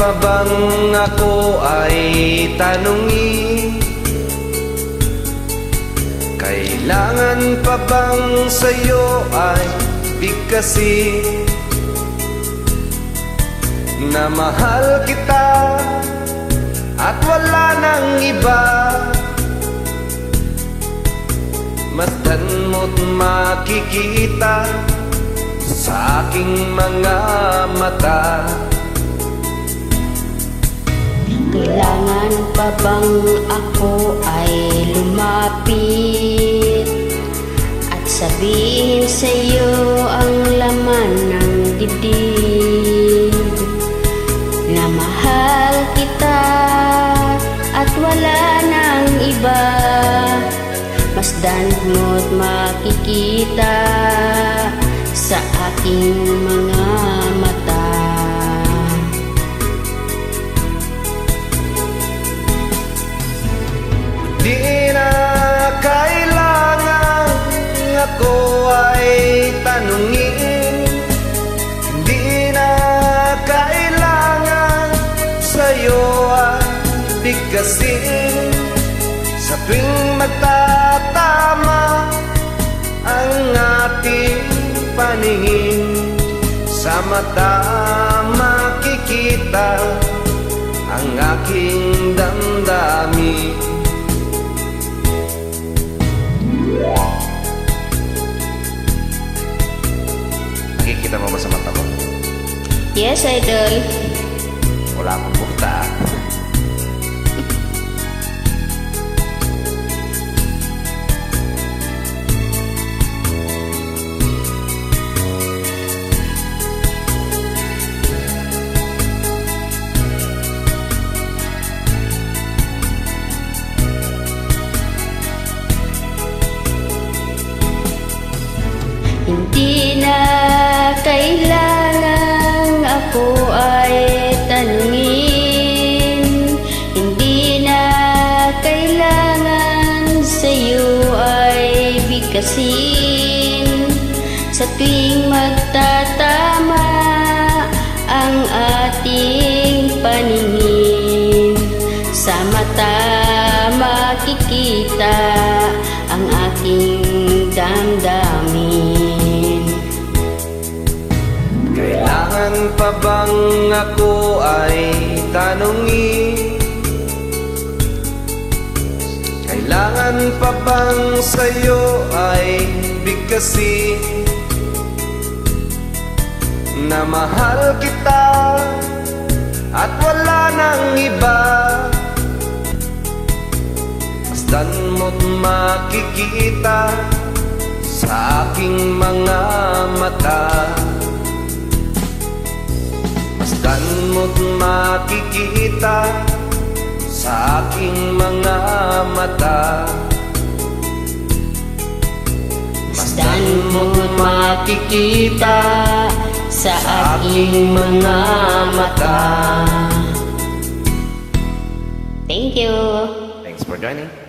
pa bang ako ay tanungin? Kailangan pa bang sa'yo ay bigkasin na mahal kita at wala nang iba? Masdan mo't makikita sa aking mga mata. Kailangan pa bang ako ay lumapit at sabihin sa'yo ang laman ng dibdib, na mahal kita at wala nang iba? Masdan mo't makikita sa aking mga mata. Di na kailangan ako ay tanungin, di na kailangan sa'yo ay bigkasin. Sa tuwing magtatama ang ating paningin, sa mata makikita ang aking damdamin. Nakikita mo ba sa mata mo? Yes, idol. Wala akong buta. Hindi na kailangan ako ay tanungin, hindi na kailangan sa'yo ay bigkasin. Sa tuwing magtatama ang ating paningin, sa mata makikita ang aking damdamin. Kailangan pa bang ako ay tanungin? Kailangan pa bang sa'yo ay bigkasin na mahal kita at wala nang iba? Masdan mo't makikita sa aking mga mata. Masdan mo't makikita sa aking mga mata. Masdan mo't makikita sa aking mga mata. Thank you. Thanks for joining.